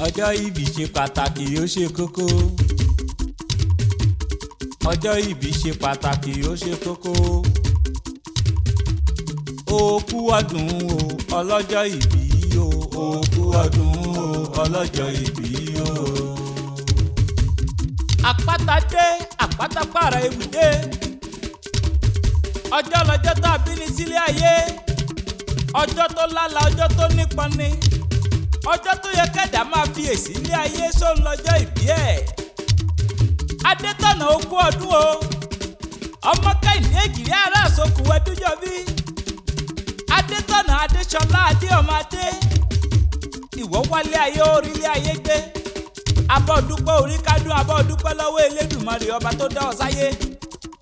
Ọjọ́ ìbí ṣe pàtàkì ó ṣe kókó. Ọjọ́ ìbí ṣe pàtàkì ó ṣe kókó. Ó kú ọdún o ọlọ́jọ́ ìbí o. Ó kú ọdún o ọlọ́jọ́ ìbí o. Àpáta dé àpáta pààrà ibùdé. Ọjọ́ lọ́jọ́ tá a bí ní sílé ayé. Ọjọ́ tó lálá ọjọ́ tó nípọn ni. Ọjọ́ tó yẹ kẹ́dà máa fi èsì ilé ayé sóun lọ́jọ́ ìbí ẹ̀. Adétọ̀nà ó kú ọdún o. Ọmọ Kẹ́hìndé Èjìrẹ́ ará àsokùn ẹdújọ bí. Adétọ̀nà Adéṣọlá adé ọmọ adé. Ìwọ wálé ayé orílé ayé gbé. Abọ́ dúpẹ́ orí kádùn abọ́ dúpẹ́ lọ́wọ́ Elédùmarè ọba tó dá ọ sáyé.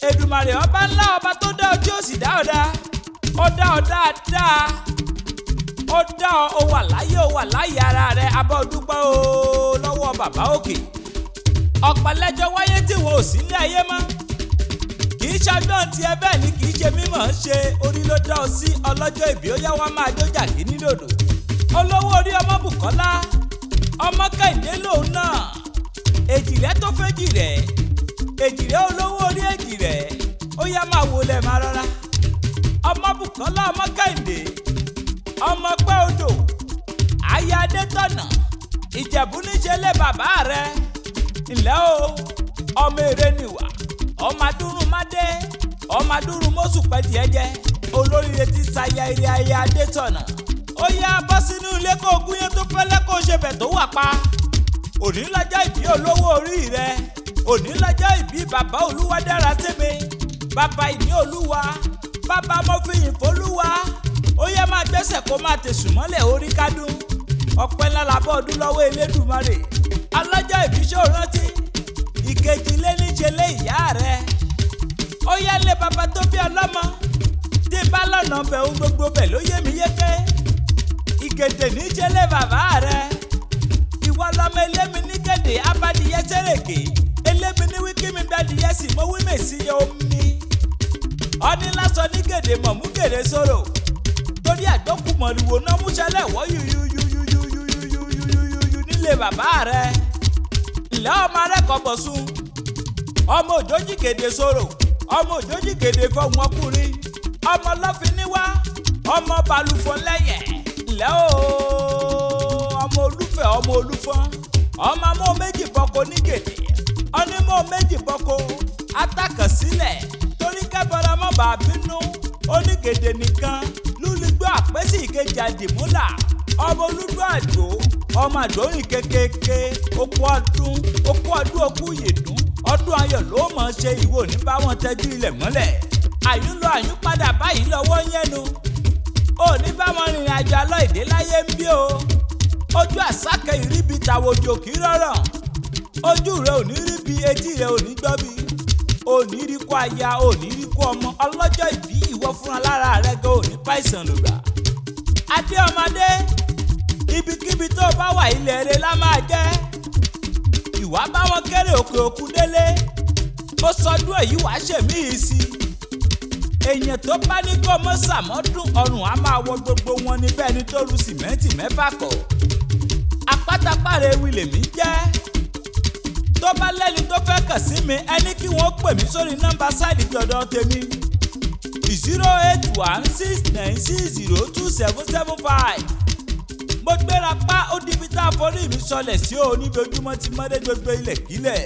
Èdùmarè ọba ńlá ọba tó dá ọ tí ó sì dá ọ dá. Ó dá ọ dáadáa. Ó dá ọ wà láyé ara rẹ̀ abọ́ dúpẹ́ o lọ́wọ́ bàbá òkè. Ọ̀pọ̀lẹ́jọ́ wáyé tí wọn ò sí ní ayé mọ́. Kì í ṣàdán tiẹ̀ bẹ́ẹ̀ ni kì í ṣe mímọ̀ ń ṣe orí ló dá ọ sí ọlọ́jọ́ ìbí ó yá wá máa jójà kí ní dòdò. Olówó orí ọmọ Bùkọ́lá ọmọ Kẹ́hìndé lòun náà. Èjìrẹ́ tó fẹ́jìrẹ́ Èjìrẹ́ olówó orí Èjìrẹ́ ó yá máa wọlé máa rọra. Ọmọ Bùkọ́lá ọmọ Kẹ́hìndé ọmọ pẹ́ odò ayé Adétọ̀nà Ìjẹ̀bú níṣẹ́ lé bàbá rẹ̀. Ǹlẹ́ o ọmọ èrè nìwà ọmọ adúrún mádé ọmọ adúrún mọ́sù pẹ́ẹ́dì ẹ̀jẹ̀ olóríire ti ṣayá ilé ayé Adétọ̀nà. Ó yá bọ́ sínú ilé kó o gúnyán tó fẹ́lẹ́ kó o ṣe bẹ̀ tó wà pa. Òní lọ́jọ́ ìbí olówó orí rẹ̀. Òní lọ́jọ́ ìbí bàbá olúwa dára sí mi. Bàbá ìní olúwa bàbá mọ́fìyìn fólúwa. Ó yá máa gbẹ́sẹ̀ kó máa tẹ̀sùn mọ́lẹ̀ orí kádùn. Ọpẹ́ ńlá làbọ̀ ọdún lọ́wọ́ Elédùmarè. Ọlọ́jọ́ ìbí ṣó rántí. Ìkejì lé níṣe lé ìyá rẹ̀. Ó yá lé bàbá tó bí ọlọ́mọ. Tí bá lọ́nà bẹ̀ ohun gbogbo bẹ̀ ló yé mi yéké. Ìgèdè níṣe lé bàbá rẹ̀. Ìwọ lọmọ elémi ní gèdè abádìyẹ sẹ́rèké. Elémi ní wíkí mi gbadìyẹ sì mo wí mèsì omi. Ọní lásán ní gèdè mọ̀ mú gèrè sọ̀rọ̀. Torí àgbọ̀kù mọ̀lúwo náà mú ṣẹlẹ̀ wọ́ yuyuyuyuyuyuyuyuyuyuyu nílé bàbá rẹ̀. Ǹlẹ́ ọmọ arẹ́kọ̀ọ́ bọ̀ sùn. Ọmọ òjòjì gèdè sọ̀rọ̀. Ọmọ òjòjì gèdè fọ̀hún ọkùnrin. Ọmọ lọ́fin níwá. Ọmọ balùfọ̀ lẹ́yẹ̀. Ǹlẹ́ o ọmọ olúfẹ́ ọmọ olúfọ́n. Ọmọ amó méjì bọ́kọ ní gèdè. Ọnímọ̀ méjì bọ́kọ. Atákàn sílẹ̀. Torí kẹ́bọ̀rọ̀ mọ́ bàá bínú. Onígèdè nìkan. Lúligbọ́ àpẹ́sì ìkejì àdìmúlà. Ọmọ olúdó àjò. Ọmọ àdóyìn kékèké. Okú ọdún okú yèdún. Ọdún ayọ̀ ló mọ̀ ṣe ìwò ní báwọn tẹ́jú ilẹ̀ mọ́lẹ̀. Àyún lọ àyún padà báyìí lọ́wọ́ yẹnu. Òní báwọn rìnrìn àjò alọ́ ìdè láyé ń bí o. Ojú àsákẹ́ ìríbi tàwòjò kì í rọ̀rọ̀. Ojú rẹ̀ ò ní rí bi etí rẹ̀ ò ní gbọ́ bi. Òní rí kó aya òní rí kó ọmọ ọlọ́jọ́ ìbí ìwọ fúnra lára rẹ̀ gan òní pàìsàn lògbà. Adé ọmọdé ibikíbi tó bá wà ilẹ̀ rẹ̀ lá máa jẹ́. Ìwà báwọn kéré òkè òkun délé. Ó sọdún èyí wàá ṣèmí yìí sí. Èèyàn tó bá ní kó mọ́ sàmọ́dún ọrùn á máa wọ gbogbo wọn níbẹ̀ ní tó ru sìmẹ́ǹtì mẹ́fà kọ̀. Àpáta pàrẹ̀ ewì lèmi jẹ́. Tó bá lẹ́ni tó fẹ́ kàn sí mi ẹni kí wọ́n pè mí sórí nọ́mbà sáìdì tọ̀dọ̀ tèmi 08169602775. Mo gbéra pa ó di ibi tá a forí mi sọlẹ̀ sí o níbi ojúmọ́ ti mọ́dé gbogbo ilẹ̀ kílẹ̀.